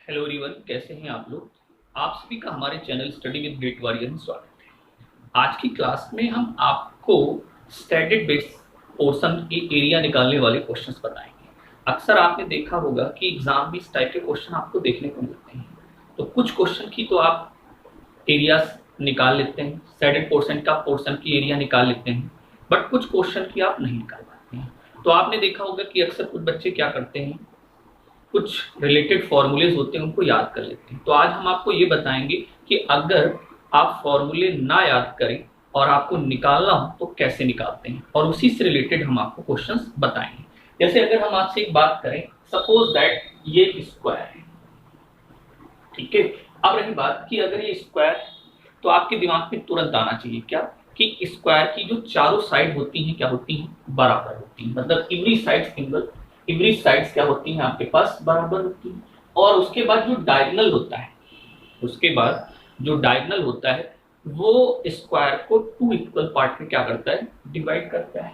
Hello everyone, कैसे हैं आप लोग। आप सभी का हमारे channel study with great warrior में स्वागत है। आज की क्लास में हम आपको स्टैटिक बेस्ड पोर्शन के एरिया निकालने वाले क्वेश्चंस बताएंगे। अक्सर आपने देखा होगा कि एग्जाम में इस टाइप के क्वेश्चन आपको देखने को मिलते हैं। तो कुछ क्वेश्चन की तो आप एरिया निकाल लेते हैं, स्टैटिक पोर्शन की एरिया निकाल लेते हैं, बट कुछ क्वेश्चन की आप नहीं निकाल पाते हैं। तो आपने देखा होगा कि अक्सर कुछ बच्चे क्या करते हैं, कुछ रिलेटेड फॉर्मूलेज होते हैं उनको याद कर लेते हैं। तो आज हम आपको ये बताएंगे कि अगर आप फॉर्मूले ना याद करें और आपको निकालना हो तो कैसे निकालते हैं, और उसी से रिलेटेड हम आपको क्वेश्चंस बताएंगे। जैसे अगर हम आपसे एक बात करें, सपोज दैट ये स्क्वायर है, ठीक है। अब रही बात कि अगर ये स्क्वायर है तो आपके दिमाग में तुरंत आना चाहिए क्या, कि स्क्वायर की जो चारों साइड होती हैं क्या होती हैं, बराबर होती हैं। मतलब इवरी साइड्स क्या होती हैं आपके पास, बराबर होती हैं। और उसके बाद जो डायगोनल होता है वो स्क्वायर को टू इक्वल पार्ट में क्या करता है, डिवाइड करता है।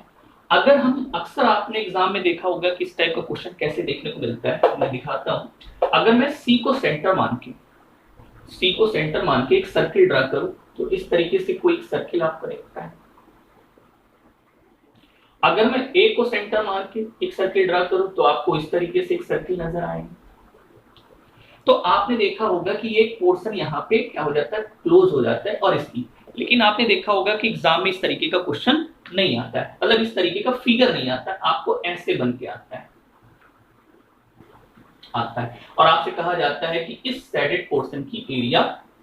अगर हम अक्सर आपने एग्जाम में देखा होगा कि इस टाइप का क्वेश्चन कैसे देखने को मिलता है, मैं दिखाता हूं। अगर मैं सी को सेंटर मान के एक सर्किल ड्रा करूं तो इस तरीके से कोई सर्किल आपको दिखता है। अगर मैं ए को सेंटर मान के एक सर्किल ड्रा करूं तो आपको इस तरीके से एक सर्किल नजर आएगा। तो आपने देखा होगा कि ये पोर्शन यहाँ पे क्या हो जाता है, क्लोज हो जाता है। और इसकी लेकिन आपने देखा होगा कि एग्जाम में इस तरीके का क्वेश्चन नहीं आता है, मतलब इस तरीके का फिगर नहीं आता है, आपको ऐसे बन के आता है और आपसे कहा जाता है कि इस सैडेड पोर्शन की एरिया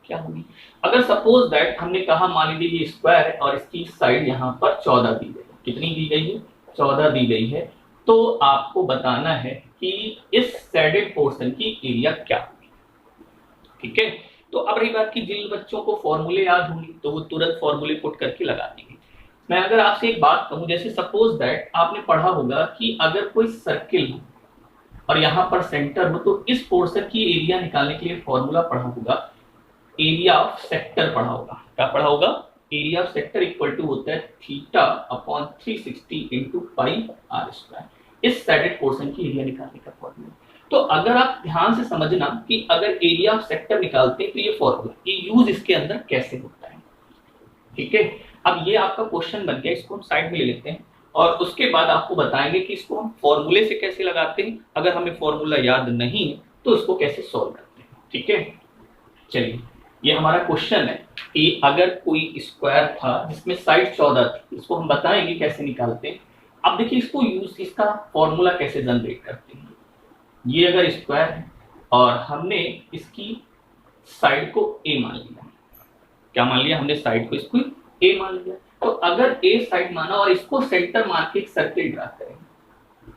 क्या होगी। अगर सपोज दैट हमने कहा, मान लीजिए ये स्क्वायर है और इसकी साइड यहाँ पर 14 दी गई, कितनी दी गई है, 14 दी गई है। तो आपको बताना है कि इस सैडेड पोर्शन की एरिया क्या होगी, ठीक है। तो अब रही बात कि जिन बच्चों को फॉर्मूले याद होंगे तो वो तुरंत फॉर्मूले पुट करके लगा देंगे। मैं अगर आपसे एक बात कहूं, जैसे सपोज दैट आपने पढ़ा होगा कि अगर कोई सर्किल हो और यहाँ पर सेंटर हो तो इस पोर्शन की एरिया निकालने के लिए फॉर्मूला पढ़ा होगा, एरिया ऑफ सेक्टर पढ़ा होगा। क्या पढ़ा होगा, area of sector equal to होता है theta upon 360 into pi r square. इस सैडेड पोर्शन की एरिया निकालने का फॉर्मूला। तो अगर आप ध्यान से समझना कि अगर एरिया ऑफ सेक्टर निकालते हैं तो ये फॉर्मूला, ये यूज इसके अंदर कैसे होता है, ठीक है। अब ये आपका क्वेश्चन बन गया, इसको हम साइड में ले लेते हैं और उसके बाद आपको बताएंगे कि इसको हम फॉर्मूले से कैसे लगाते हैं। अगर हमें फॉर्मूला याद नहीं है तो इसको कैसे सॉल्व करते हैं, ठीक है। चलिए, ये हमारा क्वेश्चन है कि अगर कोई स्क्वायर था जिसमें साइड 14 थी, इसको हम बताएंगे कैसे निकालते हैं। अब देखिए इसको यूज, इसका फॉर्मूला कैसे जनरेट करते हैं। ये अगर स्क्वायर है और हमने इसकी साइड को ए मान लिया, क्या मान लिया हमने, साइड को इसको ए मान लिया। तो अगर ए साइड माना और इसको सेंटर मान के एक सर्किल ड्रा करेंगे,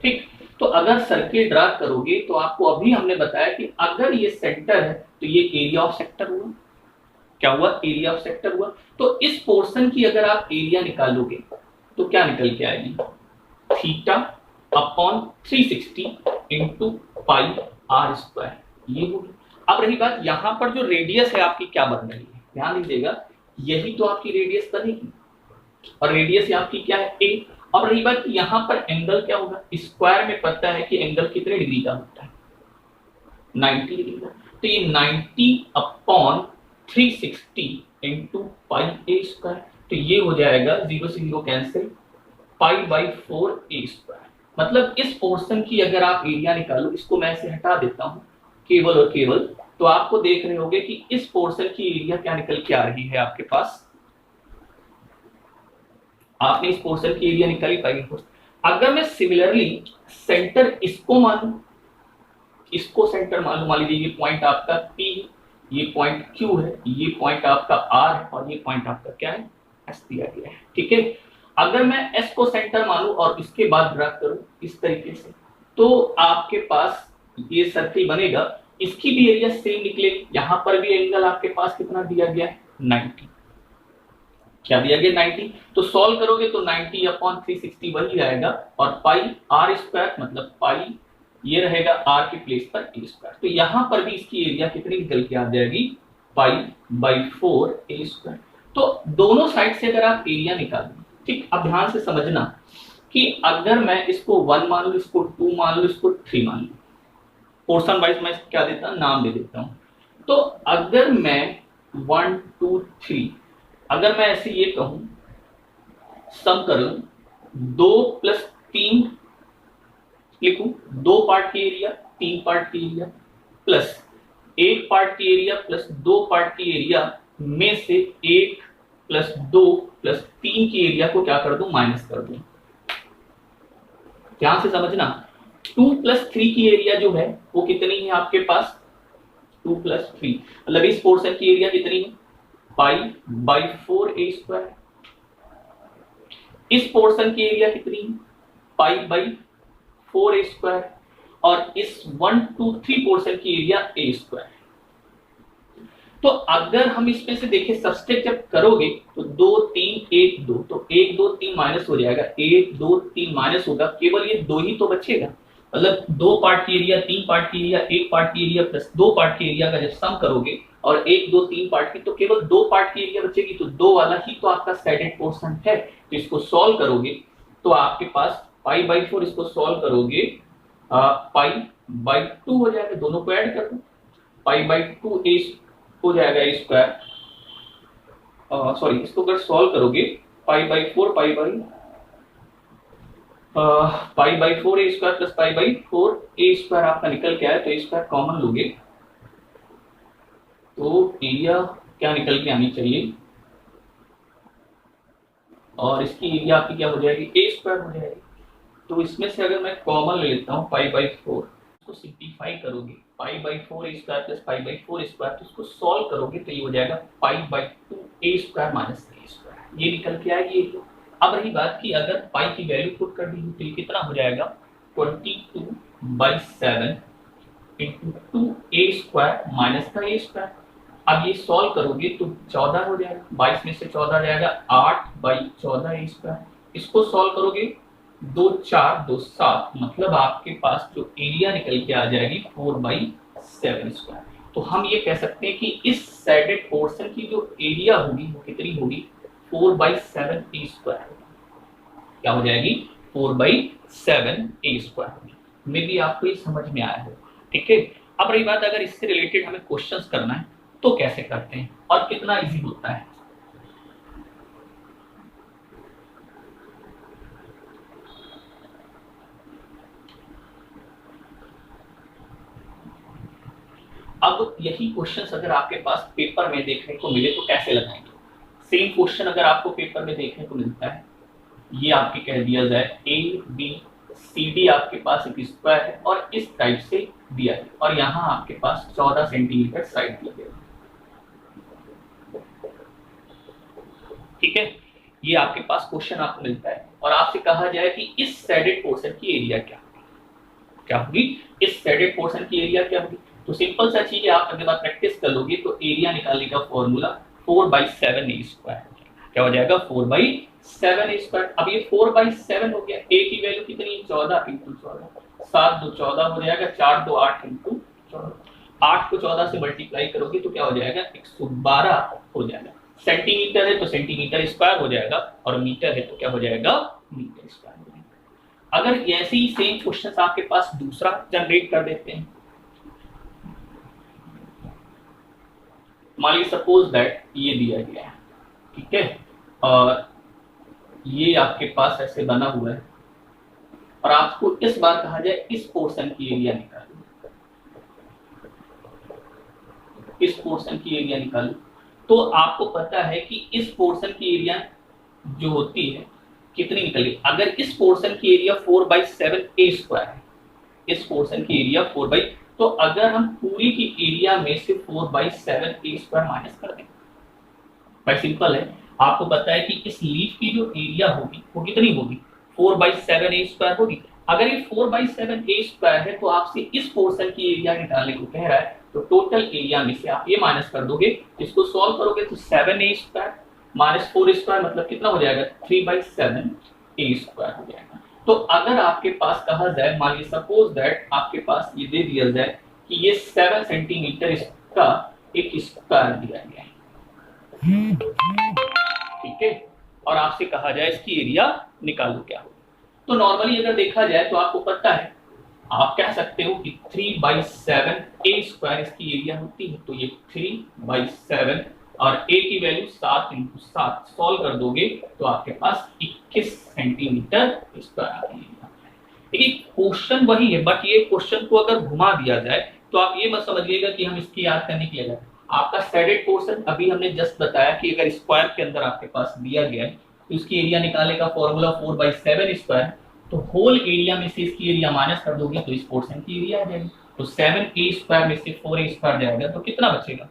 ठीक। तो अगर सर्किल ड्रा करोगे तो आपको अभी हमने बताया कि अगर ये सेंटर है तो ये एरिया ऑफ सेक्टर हुआ। क्या हुआ, एरिया ऑफ सेक्टर हुआ। तो इस पोर्शन की अगर आप एरिया निकालोगे तो क्या निकल के आएगी, theta upon 360 into pi r square, ये होगी। अब रही बात, यहां पर जो रेडियस है आपकी क्या बन रही है, ध्यान दीजिएगा, यही तो आपकी रेडियस बनेगी और रेडियस आपकी क्या है, ए। अब रही बात कि यहां पर एंगल क्या होगा, स्क्वायर में पता है कि एंगल कितने डिग्री का होता है, 90 डिग्री का। तो ये 90 upon 360 into pi a square, तो ये हो जाएगा 0 से 0 cancel, pi by 4 A square. मतलब इस पोर्शन की अगर आप एरिया निकालो, इसको मैं ऐसे हटा देता हूं केवल और केवल, तो आपको देख रहे होंगे कि इस पोर्शन की एरिया क्या निकल के आ रही है आपके पास। आपने इस पोर्शन की एरिया निकाली पाई। अगर मैं सिमिलरली सेंटर इसको मानूं, इसको सेंटर मान लूं, मान लीजिए ये पॉइंट आपका P, ये पॉइंट Q है, ये पॉइंट आपका R है और ये पॉइंट आपका क्या है, S दिया गया है, ठीक है। अगर मैं S को सेंटर मानूं और इसके बाद ड्रा करूं इस तरीके से, तो आपके पास ये सर्किल बनेगा, इसकी भी एरिया सेम निकलेगी। यहां पर भी एंगल आपके पास कितना दिया गया है, 90। क्या दिया गया, 90। तो सॉल्व करोगे तो 90 अपॉन 360 वही आएगा और पाई आर स्क्वायर, मतलब पाई ये रहेगा आर के प्लेस पर ए स्क्वायर। तो यहां पर भी इसकी एरिया कितनी निकल के आ जाएगी, पाई बाई 4 ए स्क्वायर। तो दोनों साइड से अगर आप एरिया निकालें, ठीक। अब ध्यान से समझना कि अगर मैं इसको 1 मान लूं, इसको 2 मान लूं, इसको 3 मान लूं, पोर्शन वाइज मैं क्या देता हूं, नाम दे देता हूं। तो अगर मैं 1 2 3 अगर मैं ऐसे ये कहूं सम करूं 2 प्लस 3 लिखूं, 2 पार्ट की एरिया 3 पार्ट की एरिया प्लस 1 पार्ट की एरिया प्लस 2 पार्ट की एरिया में से 1 प्लस 2 प्लस 3 की एरिया को क्या कर दूं, माइनस कर दूं। ध्यान से समझना, 2 प्लस 3 की एरिया जो है वो कितनी है आपके पास, 2 प्लस 3 मतलब इस पोर्शन की एरिया कितनी है, पाई बाई 4a स्क्वायर। इस पोर्शन की एरिया कितनी है, पाई बाई 4a स्क्वायर। और इस 1 2 3 पोर्शन की एरिया a स्क्वायर। तो अगर हम इसमें से देखें सब्सट्रैक्ट जब करोगे तो 2 3 1 2 तो 1 2 3 माइनस हो जाएगा, 1 2 3 माइनस होगा, केवल ये 2 ही तो बचेगा। मतलब 2 पार्ट की एरिया 3 पार्ट की एरिया 1 पार्ट की एरिया प्लस 2 पार्ट की एरिया का जब सम करोगे और 1 2 3 पार्ट की, तो केवल 2 पार्ट की एरिया बचेगी। तो 2 वाला ही तो आपका सैडेड पोर्शन है। तो इसको सॉल्व करोगे तो आपके पास पाई बाई 4, इसको सॉल्व करोगे पाई बाई 2 हो जाएगा, दोनों को ऐड कर दो, पाई बाई 2 a हो जाएगा a स्क्वायर। सॉरी, इसको अगर सॉल्व करोगे pi by 4 pi by 4 a square plus pi by 4 a square आपका निकल के आया। तो a स्क्वायर कॉमन लोगे तो एरिया क्या निकल के आनी चाहिए, और इसकी एरिया आपकी क्या हो जाएगी, a स्क्वायर हो जाएगी। तो इसमें से अगर मैं कॉमन ले लेता हूँ पाई बाई 4, इसको सिंप्लीफाई करोगे pi by 4 a square plus pi by 4 square, तो इसको सॉल्व करोगे तो ये हो जाएगा pi by 2 a square minus a square, ये निकल के आएगी ये। अब रही बात की अगर पाई की वैल्यू पुट कर दी तो ये कितना हो जाएगा, 22/7 इंटू 2a स्क्वायर माइनस का a स्क्वायर। अब ये सॉल्व करोगे तो 14 हो जाएगा, 22 में से 14 जाएगा 8/14 a स्क्वायर। इसको सॉल्व करोगे 2 4 2 7, मतलब आपके पास जो एरिया निकल के आ जाएगी 4/7 स्क्वायर। तो हम ये कह सकते हैं कि इस सैडेड पोर्शन की जो एरिया होगी वो कितनी होगी, 4/7 a स्क्वायर। क्या हो जाएगी, 4/7 a स्क्वायर होगी। मे भी आपको ये समझ में आया हो, ठीक है। अब रही बात अगर इससे रिलेटेड हमें क्वेश्चंस करना है तो कैसे करते हैं और कितना इजी होता है। अब यही क्वेश्चंस अगर आपके पास पेपर में देखने को मिले तो कैसे लगाएंगे। सेम क्वेश्चन अगर आपको पेपर में देखने को मिलता है, ये आपके कह दिया जाए ए बी सी डी आपके पास एक स्क्वायर है और इस टाइप से दिया है, और यहाँ आपके पास 14 सेंटीमीटर साइड दिया गया, ठीक है। ये आपके पास क्वेश्चन आपको मिलता है और आपसे कहा जाए कि इस सैडेड पोर्शन की एरिया क्या होगी, इस सैडेड पोर्शन की एरिया क्या होगी। तो सिंपल सा चीज है, आप अगर बात प्रैक्टिस कर लोगे तो एरिया निकालने का फॉर्मूला 4/7 a स्क्वायर, क्या हो जाएगा 4/7 a स्क्वायर। अब ये 4/7 हो गया, a की वैल्यू कितनी है 14 इंटू 14, 7 2 14 हो जाएगा, 4 2 8 इंटू 14, 8 को 14 से मल्टीप्लाई करोगे तो क्या हो जाएगा 112 हो जाएगा। सेंटीमीटर है तो सेंटीमीटर स्क्वायर हो जाएगा और मीटर है तो क्या हो जाएगा मीटर स्क्वायर हो जाएगा। अगर ऐसे ही सेम क्वेश्चन आपके पास दूसरा जनरेट कर देते हैं, मान लीजिए सपोज दैट ये दिया गया है, ठीक है, और ये आपके पास ऐसे बना हुआ है और आपको इस बार कहा जाए इस पोर्शन की एरिया निकालो, इस पोर्शन की एरिया निकालो। तो आपको पता है कि इस पोर्शन की एरिया जो होती है कितनी निकलेगी। अगर इस पोर्शन की एरिया 4/7 a स्क्वायर है, इस पोर्शन की एरिया 4 तो अगर हम पूरी की एरिया में से 4/7 a स्क्वायर माइनस कर दें, भाई सिंपल है, आपको पता है कि इस लीफ की जो एरिया होगी वो कितनी होगी 4/7 a स्क्वायर होगी। अगर ये 4/7 a स्क्वायर है तो आपसे इस पोर्शन की एरिया निकालने को कह रहा है, तो टोटल एरिया में से आप ये माइनस कर दोगे, इसको सॉल्व करोगे तो 7a स्क्वायर माइनस 4 स्क्वायर मतलब कितना हो जाएगा 3/7 a स्क्वायर हो जाएगा। तो अगर आपके पास कहा जाए, मान लीजिए सपोज दैट आपके पास ये दे दिया जाए कि ये 7 सेंटीमीटर इसका एक स्क्वायर दिया गया है, ठीक है, और आपसे कहा जाए इसकी एरिया निकालो क्या हो। तो नॉर्मली अगर देखा जाए तो आपको पता है आप कह सकते हो कि 3/7 ए स्क्वायर इसकी एरिया होती है, तो ये 3/7 और ए की वैल्यू 7 × 7 सॉल्व कर दोगे तो आपके पास 21 सेंटीमीटर स्क्वायर आ जाएगा। देखिए क्वेश्चन वही है, बट ये क्वेश्चन को अगर घुमा दिया जाए तो आप ये मत समझिएगा कि हम इसकी याद करने के लिए आपका स्टैंडर्ड पोर्शन अभी हमने जस्ट बताया कि अगर स्क्वायर के अंदर आपके पास दिया गया है तो इसकी एरिया निकालने का फॉर्मूला 4/7 स्क्वायर, तो होल एरिया में से इसकी एरिया माइनस कर दोगे तो इस पोर्शन की एरिया आ जाएगी। तो 7a स्क्वायर में से 4a स्क्वायर जाएगा तो कितना बचेगा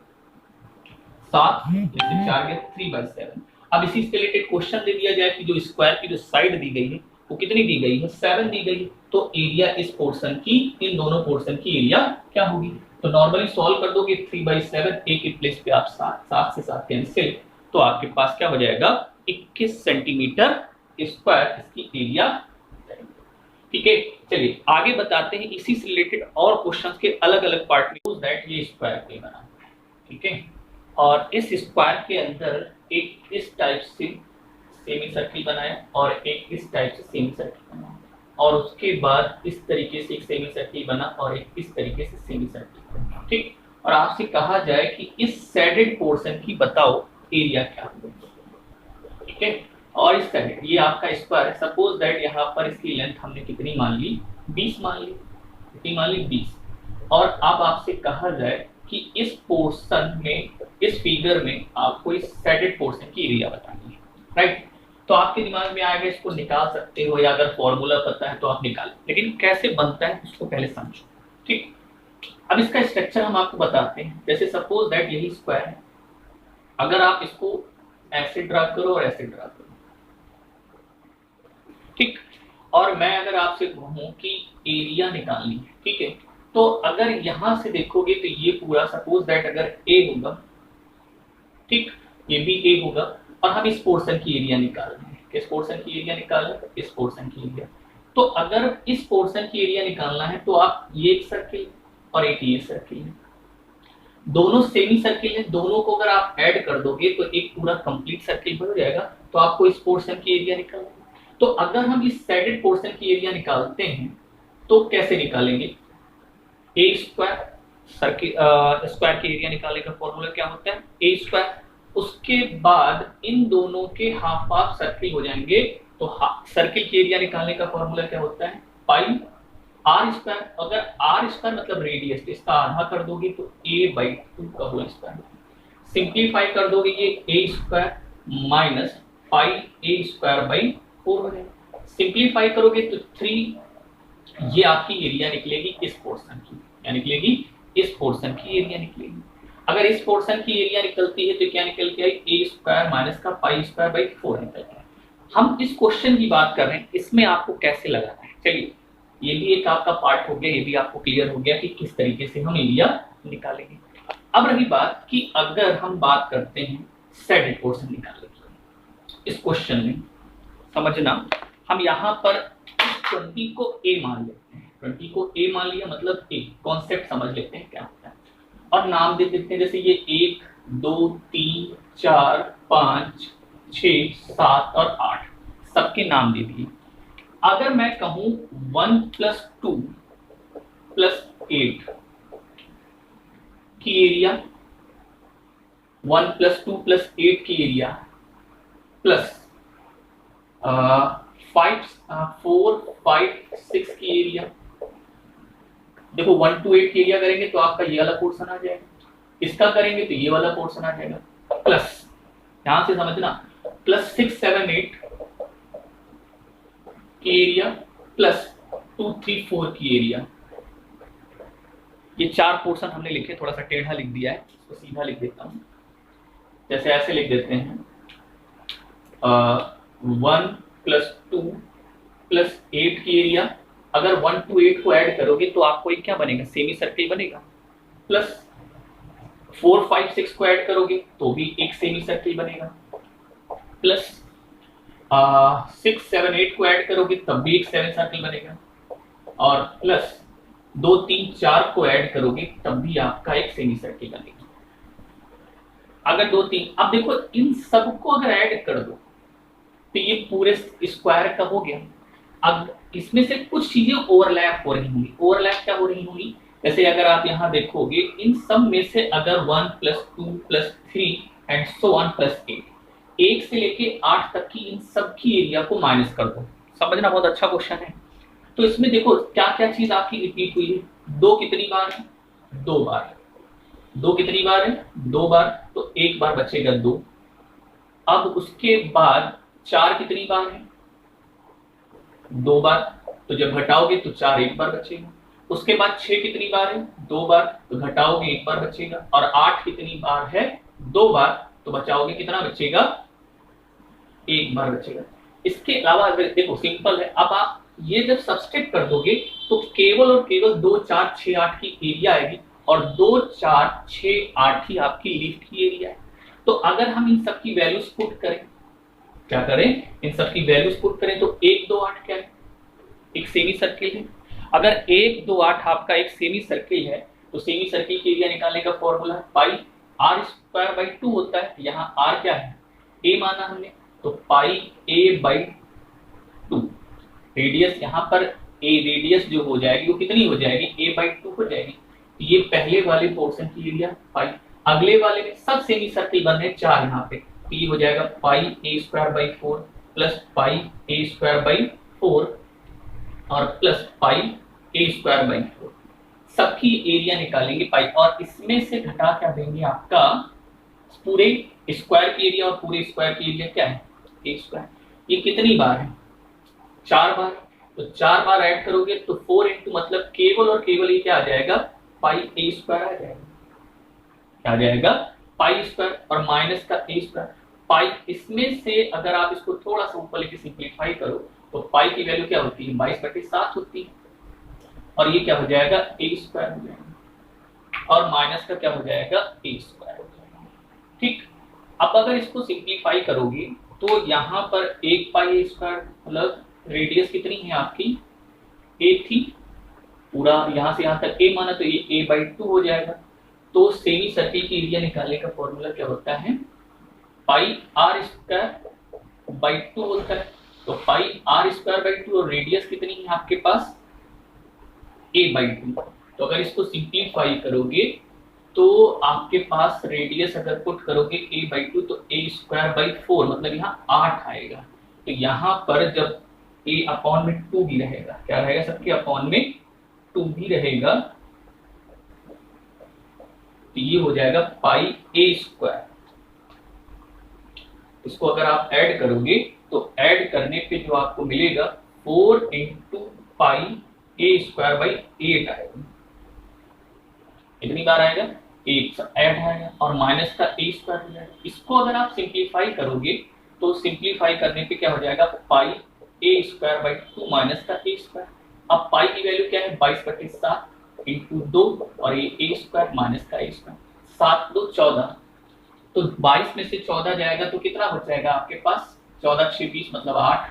7, इससे 4 गया 3/7। अब इसी से रिलेटेड क्वेश्चन दे दिया जाए कि जो स्क्वायर की जो साइड दी गई है वो कितनी दी गई है 7 दी गई है, तो एरिया इस पोर्शन की इन दोनों पोर्शन की एरिया क्या होगी। तो नॉर्मली सॉल्व कर दोगे 3/7, ए के प्लेस पे आप 7 से 7 कैंसिल, तो आपके पास क्या हो जाएगा 21 सेंटीमीटर स्क्वायर इसकी एरिया। ठीक है, चलिए आगे बताते हैं इसी से रिलेटेड और क्वेश्चंस के अलग अलग पार्ट में। दैट ये स्क्वायर के बना, ठीक है, और इस स्क्वायर के अंदर एक इस टाइप से सेमी सर्किल बनाया और एक इस टाइप से सेमी सर्किल बनाया, और उसके बाद इस तरीके से एक सेमी सर्किल बना और एक इस तरीके से सेमी सर्किल बना। ठीक, और आपसे कहा जाए कि इस शेडेड पोर्शन की बताओ एरिया क्या होगा। ठीक है, और इस तरह ये आपका स्क्वायर है। सपोज दैट यहाँ पर इसकी लेंथ हमने कितनी मान ली 20 मान ली, कितनी मान ली 20, और अब आपसे कहा जाए कि इस पोर्शन में इस फिगर में आपको इस शेडेड पोर्शन की एरिया बतानी है, राइट। तो आपके दिमाग में आएगा इसको निकाल सकते हो, या अगर फॉर्मूला पता है तो आप निकाल, लेकिन कैसे बनता है उसको पहले समझो। ठीक, अब इसका स्ट्रक्चर हम आपको बताते हैं। जैसे सपोज दैट यही स्क्वायर है, अगर आप इसको ऐसे ड्रा करो और ऐसे ड्रा करो, ठीक, और मैं अगर आपसे कहूं कि एरिया निकालनी है, ठीक है, तो अगर यहां से देखोगे तो ये पूरा सपोज दैट अगर ए होगा, ठीक, ये भी ए होगा, और हम इस पोर्शन की एरिया निकाल रहे हैं। किस पोर्शन की एरिया निकाल रहे हैं, इस पोर्शन की एरिया। तो अगर इस पोर्शन की एरिया निकालना है तो आप ये एक सर्किल और एक ये सर्किल है, दोनों सेमी सर्किल है, दोनों को अगर आप ऐड कर दोगे तो एक पूरा कंप्लीट सर्किल बन जाएगा। तो आपको इस पोर्शन की एरिया निकालना है। तो अगर हम इस शेडेड पोर्शन की एरिया निकालते हैं तो कैसे निकालेंगे, ए स्क्वायर सर्किल स्क्वायर की एरिया निकालने का फॉर्मूला क्या होता है ए स्क्वायर, उसके बाद इन दोनों के हाफ हाफ सर्किल हो जाएंगे, तो सर्किल की एरिया निकालने का फॉर्मूला क्या होता है पाई आर स्क्वायर। अगर आर स्क्वायर मतलब रेडियस, इसका आधा कर दोगे तो a/2 का होल स्क्वायर। सिंप्लीफाई कर दोगे ये a square minus pi a square by 4 हो जाएगा। सिंप्लीफाई करोगे तो 3, ये आपकी एरिया निकलेगी इस पोर्शन की, या निकलेगी इस पोर्शन की एरिया निकलेगी। अगर इस पोर्शन की एरिया निकलती है तो क्या निकल के आई ए स्क्वायर माइनस का पाई स्क्वायर बाई 4 निकल के। हम इस क्वेश्चन की बात कर रहे हैं, इसमें आपको कैसे लगाना है। चलिए ये भी एक आपका पार्ट हो गया, ये भी आपको क्लियर हो गया कि किस तरीके से हम एरिया निकालेंगे। अब रही बात कि अगर हम बात करते हैं शेडेड पोर्शन निकालने की, इस क्वेश्चन में समझना, हम यहाँ पर 20 को ए मान लेते हैं, 20 को ए मान लिया मतलब ए, कॉन्सेप्ट समझ लेते हैं क्या होता है, और नाम दे देते हैं। जैसे ये 1 2 3 4 5 6 7 और 8 सबके नाम दे दिए। अगर मैं कहूं 1 + 2 + 8 की एरिया, 1 + 2 + 8 की एरिया प्लस 4 5 6 की एरिया, देखो 1 to 8 की एरिया करेंगे तो आपका ये वाला पोर्शन आ जाएगा, इसका करेंगे तो ये वाला पोर्शन आ जाएगा, प्लस यहां से समझना प्लस 6 7 8 की एरिया प्लस 2 3 4 की एरिया। ये 4 पोर्शन हमने लिखे, थोड़ा सा टेढ़ा लिख दिया है, इसको सीधा लिख देता हूं। जैसे ऐसे लिख देते हैं 1 + 2 + 8 की एरिया। अगर 1 to 8 को ऐड करोगे तो आपको एक क्या बनेगा, सेमी सर्किल बनेगा। प्लस 4 5 6 को ऐड करोगे तो भी एक सेमी सर्किल बनेगा। प्लस 6 7 8 को ऐड करोगे तब भी एक सेमी सर्किल बनेगा। और प्लस 2 3 4 को ऐड करोगे तब भी आपका एक सेमी सर्किल बनेगा। अगर 2 3, अब देखो इन सबको अगर ऐड कर दो तो ये पूरे स्क्वायर का हो गया। अब इसमें से कुछ चीजें ओवरलैप हो रही होंगी। ओवरलैप क्या हो रही होंगी, जैसे अगर आप यहाँ देखोगे इन सब में से अगर 1 + 2 + 3 एंड सो ऑन +8, 1 से लेके 8 तक की इन सब की एरिया को माइनस कर दो। समझना बहुत अच्छा क्वेश्चन है। तो इसमें देखो क्या क्या चीज आपकी रिपीट हुई है। 2 कितनी बार है, 2 बार। 2 कितनी बार है, 2 बार, तो 1 बार बचेगा 2। अब उसके बाद 4 कितनी बार है, 2 बार, तो जब घटाओगे तो 4 1 बार बचेगा। उसके बाद 6 कितनी बार है, 2 बार, तो घटाओगे 1 बार बचेगा। और 8 कितनी बार है, 2 बार, तो बचाओगे कितना बचेगा, 1 बार बचेगा। इसके अलावा देखो सिंपल है, अब आप ये जब सब्सट्रैक्ट कर दोगे तो केवल और केवल 2 4 6 8 की एरिया आएगी, और 2 4 6 8 ही आपकी लिफ्ट की एरिया है। तो अगर हम इन सब की वैल्यूज पुट करें, क्या करें, इन सब की वैल्यूज पुट करें, तो 1 2 8 क्या है, एक सेमी सर्किल है। अगर 1 2 8 आपका एक सेमी सर्किल है, तो सेमी सर्किल की एरिया निकालने का फॉर्मूला पाई r²/2 होता है। यहाँ r क्या है, a माना हमने, तो पाई a/2। रेडियस यहाँ पर a रेडियस जो हो जाएगी वो कितनी हो जाएगी, a/2 हो जाएगी। तो ये पहले वाले पोर्शन की एरिया पाई। अगले वाले में सब सेमी सर्किल बन रहे 4 यहाँ पे, तो ये हो जाएगा पाई a²/4 प्लस पाई a²/4 और प्लस पाई a²/4। सबकी एरिया निकालेंगे पाई, और इसमें से घटा क्या देंगे, आपका पूरे स्क्वायर की एरिया, और पूरे स्क्वायर की एरिया क्या है, a²। ये कितनी बार है, 4 बार। तो 4 बार ऐड करोगे तो 4 इंटू मतलब केवल और केवल ये क्या आ जाएगा, पाई a² आ जाएगा। क्या आ जाएगा, पाई² और माइनस का a²। पाई, इसमें से अगर आप इसको थोड़ा सा ऊपर लेके सिंप्लीफाई करो तो पाई की वैल्यू क्या होती है, 22/7 होती है, और ये क्या हो जाएगा, a² हो जाएगा, और माइनस का क्या हो जाएगा, a² हो जाएगा। ठीक, अब अगर इसको सिंप्लीफाई करोगे तो यहाँ पर 1 पाई a² मतलब रेडियस कितनी है आपकी, a थी, पूरा यहाँ से यहाँ तक a माना, तो ये a/2 हो जाएगा। तो सेमी सर्किल की एरिया निकालने का फॉर्मूला क्या होता है, पाई r²/2 होता है। तो पाई r²/2 और रेडियस कितनी है आपके पास, a/2। तो अगर इसको सिंप्लीफाई करोगे तो आपके पास रेडियस अगर पुट करोगे a/2 तो a²/4 मतलब यहाँ 8 आएगा। तो यहाँ पर जब a/2 भी रहेगा, क्या रहेगा, सबके अपॉन में 2 भी रहेगा, तो ये हो जाएगा पाई a²। इसको अगर आप ऐड करोगे तो ऐड करने पे जो आपको मिलेगा 4 इंटू पाई a²/8 आएगा। कितनी बार आएगा, 1 ऐड आएगा, और माइनस का a² हो जाएगा। इसको अगर आप सिंप्लीफाई करोगे तो सिंप्लीफाई करने पे क्या हो जाएगा, पाई a²/2 माइनस का a²। अब पाई की वैल्यू क्या है, 22/7 इंटू 2, और ये a² माइनस का a², 7 2 14। तो 22 में से 14 जाएगा तो कितना हो जाएगा आपके पास, 14 6 20 मतलब 8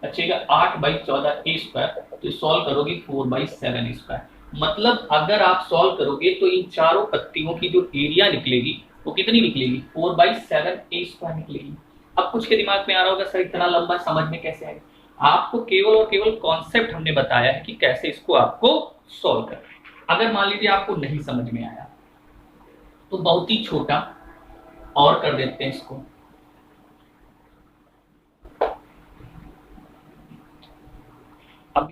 बचेगा, 8/14 a²। तो सॉल्व करोगे 4/7 a²। मतलब अगर आप सॉल्व करोगे तो इन चारों पत्तियों की जो एरिया निकलेगी वो कितनी निकलेगी, 4/7 a² निकलेगी। अब कुछ के दिमाग में आ रहा होगा सर इतना लंबा समझ में कैसे आएगा, आपको केवल और केवल कॉन्सेप्ट हमने बताया है कि कैसे इसको आपको सॉल्व करना है। अगर मान लीजिए आपको नहीं समझ में आया तो बहुत ही छोटा और कर देते हैं इसको। अब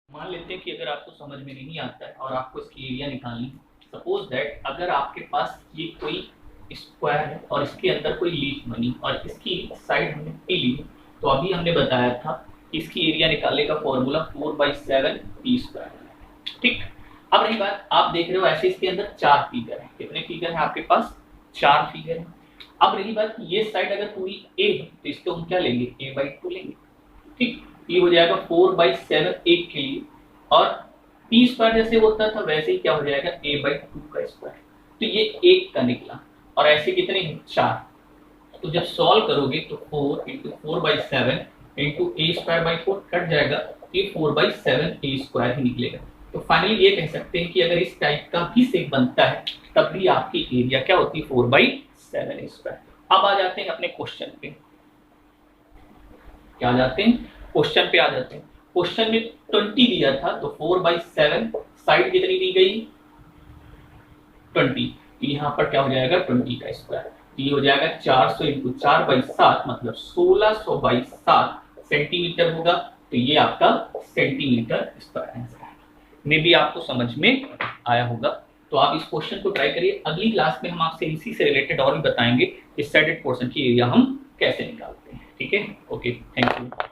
मान लेते हैं कि अगर आपको समझ में नहीं आता है और आपको इसकी एरिया निकालनी है, सपोज दैट अगर आपके पास ये कोई स्क्वायर है और इसके अंदर कोई लीफ बनी और इसकी साइड हमने पी ली, तो अभी हमने बताया था कि इसकी एरिया निकालने का फॉर्मूला 4/7 p²। ठीक, अब रही बात, आप देख रहे हो ऐसे इसके अंदर 4 फिगर है। कितने फिगर है आपके पास, 4 फिगर है। अब रही बात, ये साइड अगर पूरी a है तो इसको हम क्या लेंगे, a/2 लेंगे। ठीक, ये हो जाएगा 4/7 1 के लिए, और p² जैसे होता था वैसे ही क्या हो जाएगा, a/2 का स्क्वायर। तो ये 1 का निकला, और ऐसे कितने हैं, 4। तो जब सॉल्व करोगे तो 4 इंटू 4/7 इंटू a²/4 कट जाएगा, तो ये 4/7 a² ही निकलेगा। तो फाइनली ये कह सकते हैं कि अगर इस टाइप का भी शेप बनता है तब भी आपकी एरिया क्या होती है, 4/7 a²। अब आ जाते हैं अपने क्वेश्चन पे, क्या आ जाते हैं, क्वेश्चन पे आ जाते हैं। क्वेश्चन में 20 दिया था, तो 4/7 साइड कितनी दी गई 20, यहाँ पर क्या हो जाएगा 20 का स्क्वायर, तो ये हो जाएगा 400 इंटू 4/7 मतलब 1600/7 सेंटीमीटर होगा। तो ये आपका सेंटीमीटर स्क्वायर आंसर है। मे भी आपको समझ में आया होगा, तो आप इस क्वेश्चन को ट्राई करिए। अगली क्लास में हम आपसे इसी से रिलेटेड और भी बताएंगे कि सैडेड पोर्शन की एरिया हम कैसे निकालते हैं। ठीक है, ओके, थैंक यू।